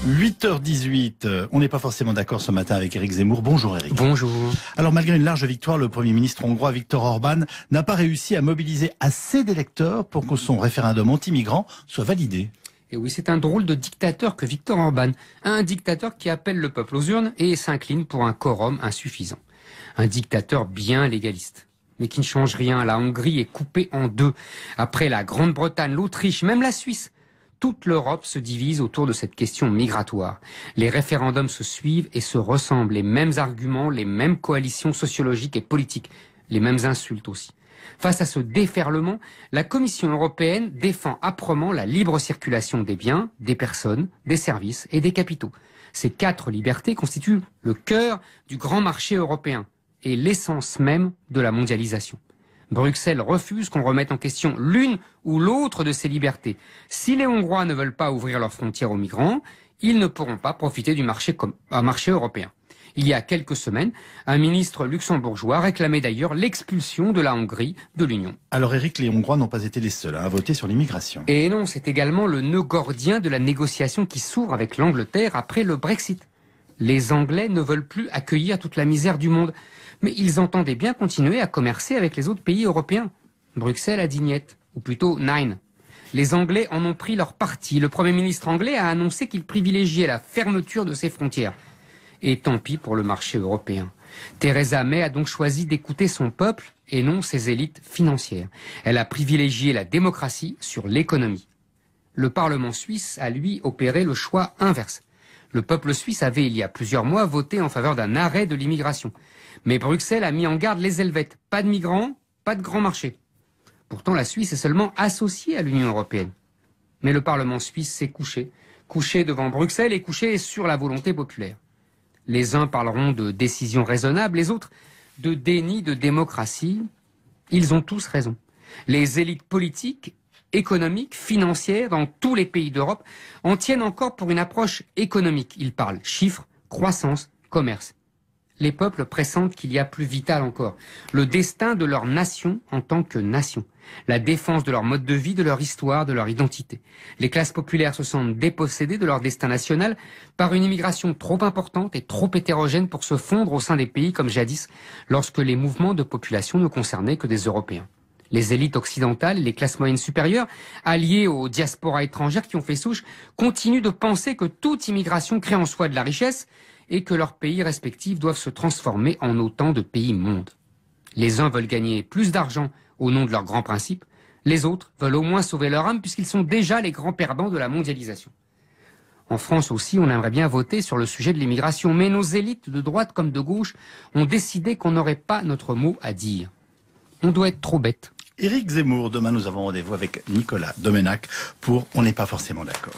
8h18, on n'est pas forcément d'accord ce matin avec Éric Zemmour. Bonjour Éric. Bonjour. Alors malgré une large victoire, le Premier ministre hongrois Viktor Orban n'a pas réussi à mobiliser assez d'électeurs pour que son référendum anti-migrant soit validé. Et oui, c'est un drôle de dictateur que Viktor Orban. Un dictateur qui appelle le peuple aux urnes et s'incline pour un quorum insuffisant. Un dictateur bien légaliste, mais qui ne change rien. La Hongrie est coupée en deux. Après la Grande-Bretagne, l'Autriche, même la Suisse, toute l'Europe se divise autour de cette question migratoire. Les référendums se suivent et se ressemblent. Les mêmes arguments, les mêmes coalitions sociologiques et politiques, les mêmes insultes aussi. Face à ce déferlement, la Commission européenne défend âprement la libre circulation des biens, des personnes, des services et des capitaux. Ces 4 libertés constituent le cœur du grand marché européen et l'essence même de la mondialisation. Bruxelles refuse qu'on remette en question l'une ou l'autre de ces libertés. Si les Hongrois ne veulent pas ouvrir leurs frontières aux migrants, ils ne pourront pas profiter du marché européen. Il y a quelques semaines, un ministre luxembourgeois réclamait d'ailleurs l'expulsion de la Hongrie de l'Union. Alors Éric, les Hongrois n'ont pas été les seuls à voter sur l'immigration. Et non, c'est également le nœud gordien de la négociation qui s'ouvre avec l'Angleterre après le Brexit. Les Anglais ne veulent plus accueillir toute la misère du monde, mais ils entendaient bien continuer à commercer avec les autres pays européens. Bruxelles a dit niet, ou plutôt nein. Les Anglais en ont pris leur parti. Le Premier ministre anglais a annoncé qu'il privilégiait la fermeture de ses frontières. Et tant pis pour le marché européen. Theresa May a donc choisi d'écouter son peuple et non ses élites financières. Elle a privilégié la démocratie sur l'économie. Le Parlement suisse a, lui, opéré le choix inverse. Le peuple suisse avait, il y a plusieurs mois, voté en faveur d'un arrêt de l'immigration. Mais Bruxelles a mis en garde les Helvètes. Pas de migrants, pas de grand marché. Pourtant, la Suisse est seulement associée à l'Union européenne. Mais le Parlement suisse s'est couché. Couché devant Bruxelles et couché sur la volonté populaire. Les uns parleront de décision raisonnable, les autres de déni de démocratie. Ils ont tous raison. Les élites politiques, économiques, financières dans tous les pays d'Europe en tiennent encore pour une approche économique. Ils parlent chiffres, croissance, commerce. Les peuples pressentent qu'il y a plus vital encore. Le destin de leur nation en tant que nation. La défense de leur mode de vie, de leur histoire, de leur identité. Les classes populaires se sentent dépossédées de leur destin national par une immigration trop importante et trop hétérogène pour se fondre au sein des pays comme jadis, lorsque les mouvements de population ne concernaient que des Européens. Les élites occidentales et les classes moyennes supérieures, alliées aux diasporas étrangères qui ont fait souche, continuent de penser que toute immigration crée en soi de la richesse et que leurs pays respectifs doivent se transformer en autant de pays-mondes. Les uns veulent gagner plus d'argent au nom de leurs grands principes, les autres veulent au moins sauver leur âme puisqu'ils sont déjà les grands perdants de la mondialisation. En France aussi, on aimerait bien voter sur le sujet de l'immigration, mais nos élites de droite comme de gauche ont décidé qu'on n'aurait pas notre mot à dire. On doit être trop bête. Éric Zemmour, demain nous avons rendez-vous avec Nicolas Domenac pour On n'est pas forcément d'accord.